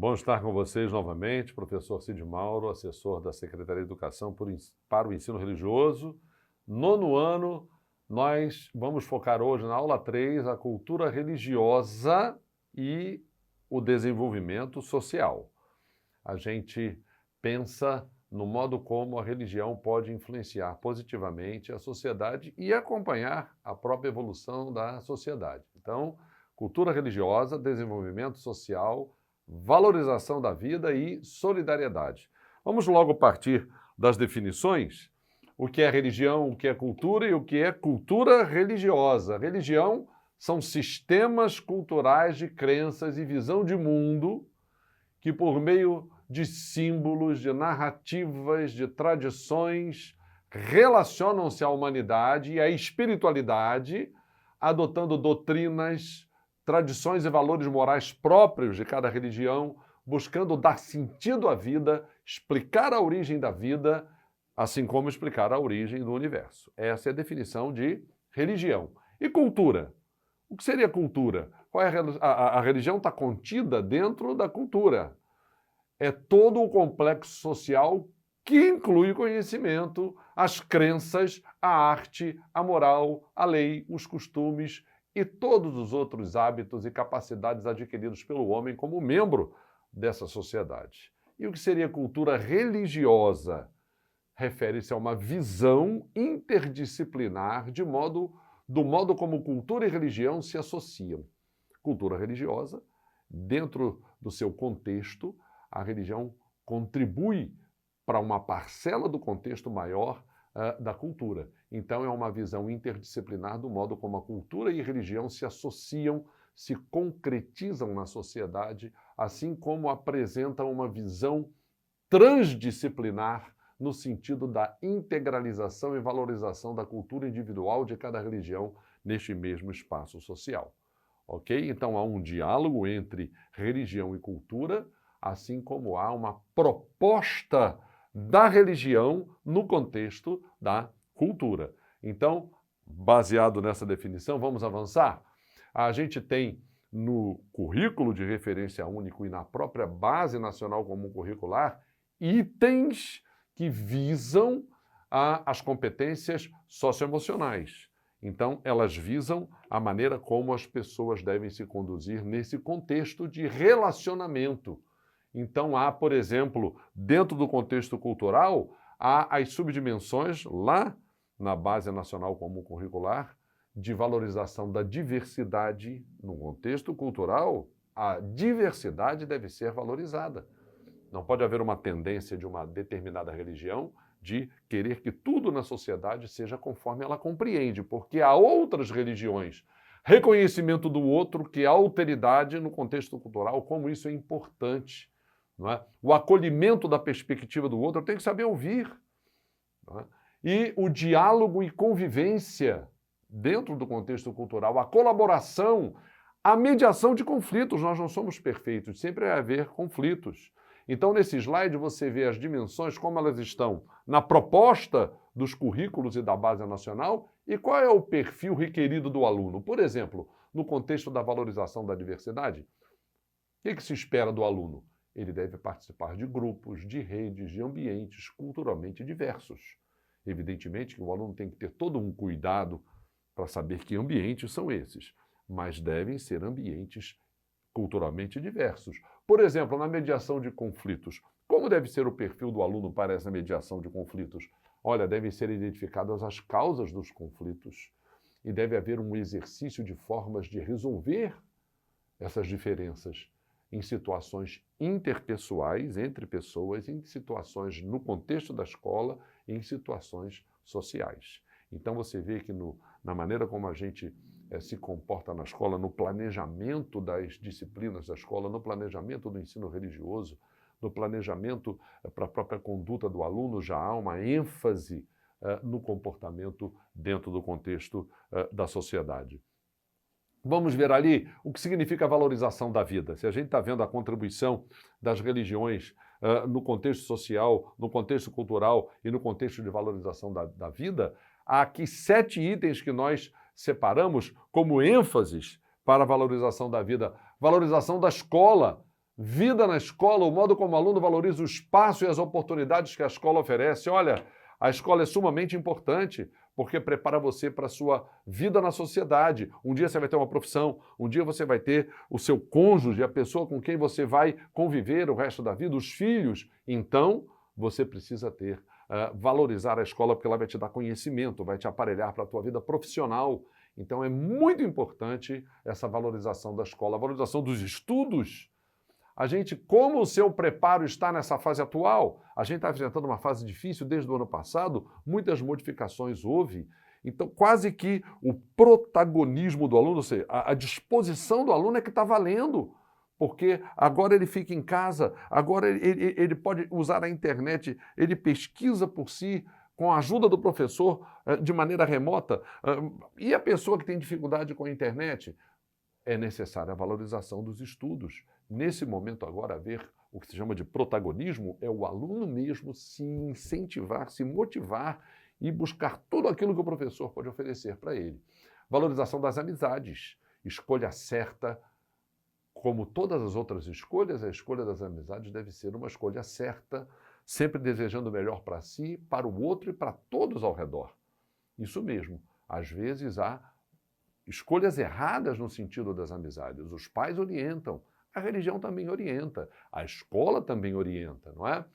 Bom estar com vocês novamente, professor Cid Mauro, assessor da Secretaria de Educação para o Ensino Religioso. Nono ano, nós vamos focar hoje na aula 3, a cultura religiosa e o desenvolvimento social. A gente pensa no modo como a religião pode influenciar positivamente a sociedade e acompanhar a própria evolução da sociedade. Então, cultura religiosa, desenvolvimento social, valorização da vida e solidariedade. Vamos logo partir das definições. O que é religião, o que é cultura e o que é cultura religiosa. Religião são sistemas culturais de crenças e visão de mundo que, por meio de símbolos, de narrativas, de tradições, relacionam-se à humanidade e à espiritualidade, adotando doutrinas, tradições e valores morais próprios de cada religião, buscando dar sentido à vida, explicar a origem da vida, assim como explicar a origem do universo. Essa é a definição de religião. E cultura? O que seria cultura? A religião está contida dentro da cultura. É todo o complexo social que inclui o conhecimento, as crenças, a arte, a moral, a lei, os costumes e todos os outros hábitos e capacidades adquiridos pelo homem como membro dessa sociedade. E o que seria cultura religiosa? Refere-se a uma visão interdisciplinar do modo como cultura e religião se associam. Cultura religiosa, dentro do seu contexto, a religião contribui para uma parcela do contexto maior da cultura. Então, é uma visão interdisciplinar do modo como a cultura e a religião se associam, se concretizam na sociedade, assim como apresentam uma visão transdisciplinar no sentido da integralização e valorização da cultura individual de cada religião neste mesmo espaço social. Ok? Então, há um diálogo entre religião e cultura, assim como há uma proposta da religião no contexto da cultura. Então, baseado nessa definição, vamos avançar? A gente tem no currículo de referência único e na própria Base Nacional Comum Curricular itens que visam as competências socioemocionais. Então, elas visam a maneira como as pessoas devem se conduzir nesse contexto de relacionamento. Então, há, por exemplo, dentro do contexto cultural, há as subdimensões lá na Base Nacional Comum Curricular de valorização da diversidade. No contexto cultural, a diversidade deve ser valorizada. Não pode haver uma tendência de uma determinada religião de querer que tudo na sociedade seja conforme ela compreende, porque há outras religiões. Reconhecimento do outro, que é alteridade no contexto cultural, como isso é importante. Não é? O acolhimento da perspectiva do outro, eu tenho que saber ouvir. Não é? E o diálogo e convivência dentro do contexto cultural, a colaboração, a mediação de conflitos. Nós não somos perfeitos, sempre vai haver conflitos. Então, nesse slide, você vê as dimensões, como elas estão na proposta dos currículos e da Base Nacional e qual é o perfil requerido do aluno. Por exemplo, no contexto da valorização da diversidade, o que se espera do aluno? Ele deve participar de grupos, de redes, de ambientes culturalmente diversos. Evidentemente que o aluno tem que ter todo um cuidado para saber que ambientes são esses, mas devem ser ambientes culturalmente diversos. Por exemplo, na mediação de conflitos, como deve ser o perfil do aluno para essa mediação de conflitos? Olha, devem ser identificadas as causas dos conflitos e deve haver um exercício de formas de resolver essas diferenças em situações interpessoais, entre pessoas, em situações no contexto da escola e em situações sociais. Então você vê que na maneira como a gente se comporta na escola, no planejamento das disciplinas da escola, no planejamento do ensino religioso, no planejamento para a própria conduta do aluno, já há uma ênfase no comportamento dentro do contexto da sociedade. Vamos ver ali o que significa a valorização da vida. Se a gente está vendo a contribuição das religiões no contexto social, no contexto cultural e no contexto de valorização da vida, há aqui 7 itens que nós separamos como ênfases para a valorização da vida. Valorização da escola, vida na escola, o modo como o aluno valoriza o espaço e as oportunidades que a escola oferece. Olha, a escola é sumamente importante porque prepara você para a sua vida na sociedade. Um dia você vai ter uma profissão, um dia você vai ter o seu cônjuge, a pessoa com quem você vai conviver o resto da vida, os filhos. Então, você precisa valorizar a escola porque ela vai te dar conhecimento, vai te aparelhar para a tua vida profissional. Então, é muito importante essa valorização da escola, a valorização dos estudos. A gente, como o seu preparo está nessa fase atual, a gente está enfrentando uma fase difícil desde o ano passado, muitas modificações houve, então quase que o protagonismo do aluno, ou seja, a disposição do aluno é que está valendo, porque agora ele fica em casa, agora ele pode usar a internet, ele pesquisa por si, com a ajuda do professor, de maneira remota, e a pessoa que tem dificuldade com a internet, é necessária a valorização dos estudos. Nesse momento agora, haver o que se chama de protagonismo é o aluno mesmo se incentivar, se motivar e buscar tudo aquilo que o professor pode oferecer para ele. Valorização das amizades, escolha certa, como todas as outras escolhas, a escolha das amizades deve ser uma escolha certa, sempre desejando o melhor para si, para o outro e para todos ao redor. Isso mesmo, às vezes há escolhas erradas no sentido das amizades. Os pais orientam, a religião também orienta, a escola também orienta, não é?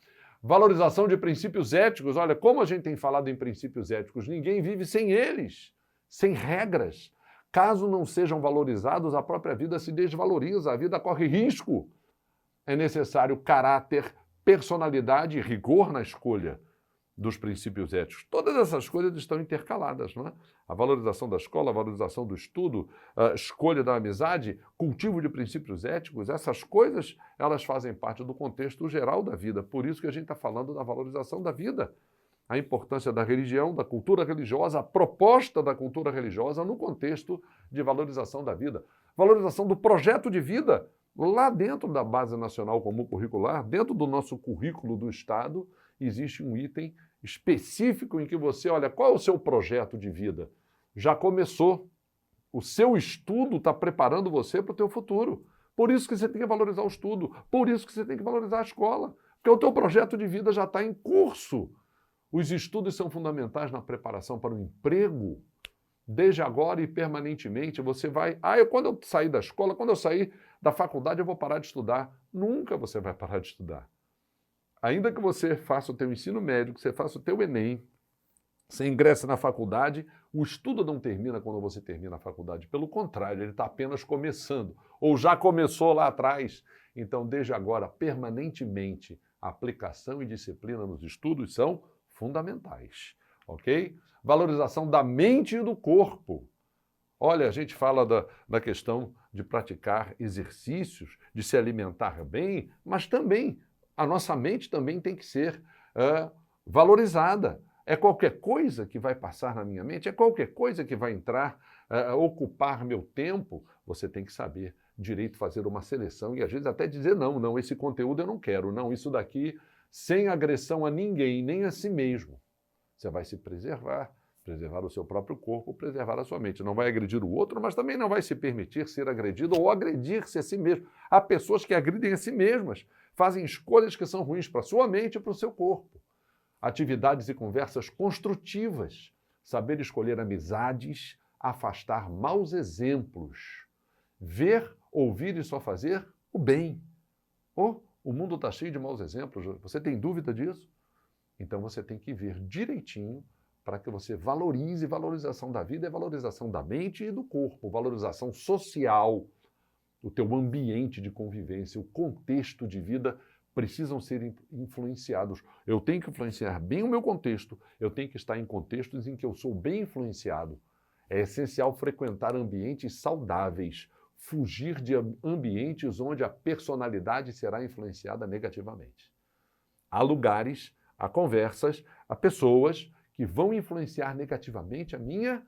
Valorização de princípios éticos. Olha, como a gente tem falado em princípios éticos, ninguém vive sem eles, sem regras. Caso não sejam valorizados, a própria vida se desvaloriza, a vida corre risco. É necessário caráter, personalidade e rigor na escolha dos princípios éticos. Todas essas coisas estão intercaladas, não é? A valorização da escola, a valorização do estudo, a escolha da amizade, cultivo de princípios éticos, essas coisas, elas fazem parte do contexto geral da vida. Por isso que a gente está falando da valorização da vida. A importância da religião, da cultura religiosa, a proposta da cultura religiosa no contexto de valorização da vida. Valorização do projeto de vida, lá dentro da Base Nacional Comum Curricular, dentro do nosso currículo do Estado, existe um item específico em que você olha qual é o seu projeto de vida. Já começou. O seu estudo está preparando você para o teu futuro. Por isso que você tem que valorizar o estudo. Por isso que você tem que valorizar a escola. Porque o teu projeto de vida já está em curso. Os estudos são fundamentais na preparação para o emprego. Desde agora e permanentemente, você vai... quando eu sair da escola, quando eu sair da faculdade, eu vou parar de estudar. Nunca você vai parar de estudar. Ainda que você faça o teu ensino médio, que você faça o teu Enem, você ingressa na faculdade, o estudo não termina quando você termina a faculdade. Pelo contrário, ele está apenas começando, ou já começou lá atrás. Então, desde agora, permanentemente, a aplicação e disciplina nos estudos são fundamentais, ok? Valorização da mente e do corpo. Olha, a gente fala da questão de praticar exercícios, de se alimentar bem, mas também a nossa mente também tem que ser valorizada. É qualquer coisa que vai passar na minha mente, é qualquer coisa que vai entrar, ocupar meu tempo. Você tem que saber direito fazer uma seleção e às vezes até dizer não, esse conteúdo eu não quero, não, isso daqui sem agressão a ninguém, nem a si mesmo. Você vai se preservar o seu próprio corpo, preservar a sua mente. Não vai agredir o outro, mas também não vai se permitir ser agredido ou agredir-se a si mesmo. Há pessoas que agridem a si mesmas, fazem escolhas que são ruins para a sua mente e para o seu corpo. Atividades e conversas construtivas, saber escolher amizades, afastar maus exemplos, ver, ouvir e só fazer o bem. O mundo está cheio de maus exemplos, você tem dúvida disso? Então você tem que ver direitinho para que você valorize. Valorização da vida é valorização da mente e do corpo, valorização social, o teu ambiente de convivência, o contexto de vida precisam ser influenciados. Eu tenho que influenciar bem o meu contexto, eu tenho que estar em contextos em que eu sou bem influenciado. É essencial frequentar ambientes saudáveis, fugir de ambientes onde a personalidade será influenciada negativamente. Há lugares, há conversas, há pessoas que vão influenciar negativamente a minha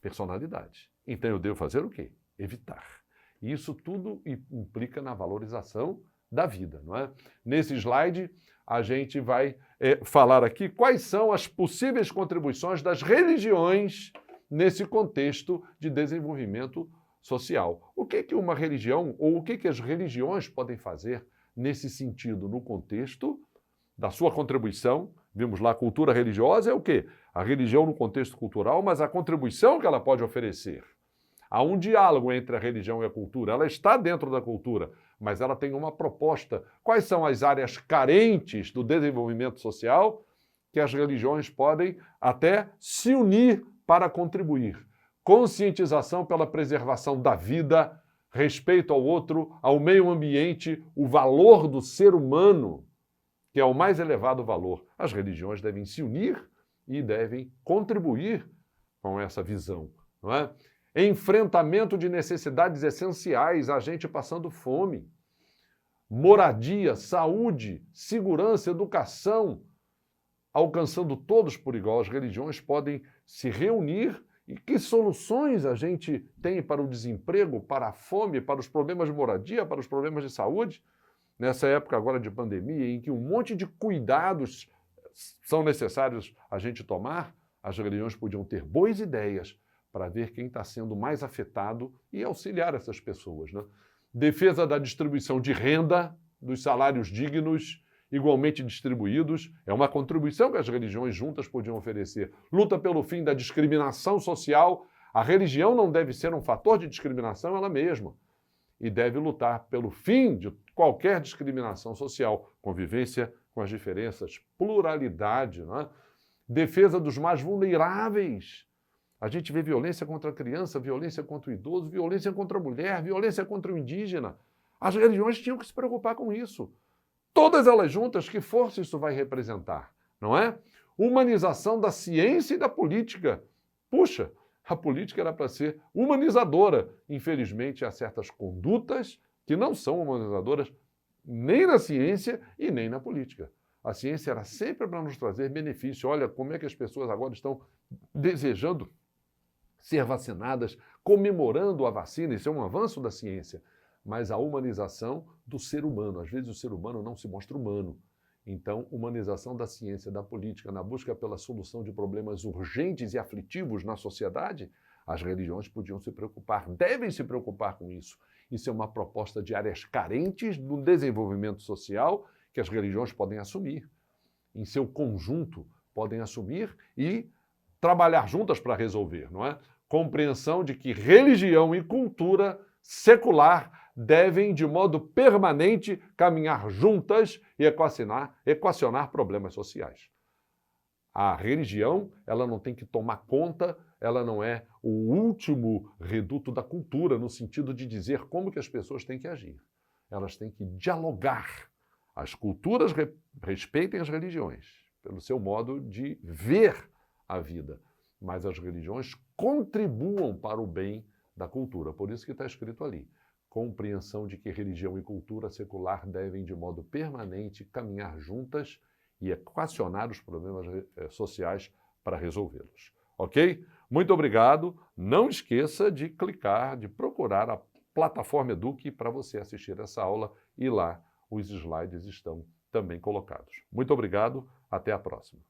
personalidade. Então eu devo fazer o quê? Evitar. E isso tudo implica na valorização da vida, não é? Nesse slide, a gente vai falar aqui quais são as possíveis contribuições das religiões nesse contexto de desenvolvimento social. O O que uma religião ou o que as religiões podem fazer nesse sentido, no contexto da sua contribuição? Vimos lá, a cultura religiosa é o quê? A religião no contexto cultural, mas a contribuição que ela pode oferecer. Há um diálogo entre a religião e a cultura. Ela está dentro da cultura, mas ela tem uma proposta. Quais são as áreas carentes do desenvolvimento social que as religiões podem até se unir para contribuir? Conscientização pela preservação da vida, respeito ao outro, ao meio ambiente, o valor do ser humano, que é o mais elevado valor. As religiões devem se unir e devem contribuir com essa visão, não é? Enfrentamento de necessidades essenciais, a gente passando fome, moradia, saúde, segurança, educação, alcançando todos por igual. As religiões podem se reunir. E que soluções a gente tem para o desemprego, para a fome, para os problemas de moradia, para os problemas de saúde? Nessa época agora de pandemia, em que um monte de cuidados são necessários a gente tomar, as religiões podiam ter boas ideias para ver quem está sendo mais afetado e auxiliar essas pessoas, né? Defesa da distribuição de renda, dos salários dignos, igualmente distribuídos, é uma contribuição que as religiões juntas podiam oferecer. Luta pelo fim da discriminação social. A religião não deve ser um fator de discriminação ela mesma e deve lutar pelo fim de qualquer discriminação social, convivência com as diferenças, pluralidade, né? Defesa dos mais vulneráveis. A gente vê violência contra a criança, violência contra o idoso, violência contra a mulher, violência contra o indígena. As religiões tinham que se preocupar com isso. Todas elas juntas, que força isso vai representar, não é? Humanização da ciência e da política. Puxa, a política era para ser humanizadora. Infelizmente, há certas condutas que não são humanizadoras nem na ciência e nem na política. A ciência era sempre para nos trazer benefício. Olha como é que as pessoas agora estão desejando ser vacinadas, comemorando a vacina. Isso é um avanço da ciência. Mas a humanização do ser humano. Às vezes o ser humano não se mostra humano. Então, humanização da ciência, da política, na busca pela solução de problemas urgentes e aflitivos na sociedade, as religiões podiam se preocupar, devem se preocupar com isso. Isso é uma proposta de áreas carentes do desenvolvimento social que as religiões podem assumir. Em seu conjunto, podem assumir e trabalhar juntas para resolver, não é? Compreensão de que religião e cultura secular devem, de modo permanente, caminhar juntas e equacionar problemas sociais. A religião, ela não tem que tomar conta, ela não é o último reduto da cultura, no sentido de dizer como que as pessoas têm que agir. Elas têm que dialogar. As culturas respeitem as religiões, pelo seu modo de ver a vida, mas as religiões contribuam para o bem da cultura. Por isso que está escrito ali. Compreensão de que religião e cultura secular devem, de modo permanente, caminhar juntas e equacionar os problemas sociais para resolvê-los. Ok? Muito obrigado. Não esqueça de clicar, de procurar a plataforma Eduque para você assistir essa aula e lá os slides estão também colocados. Muito obrigado. Até a próxima.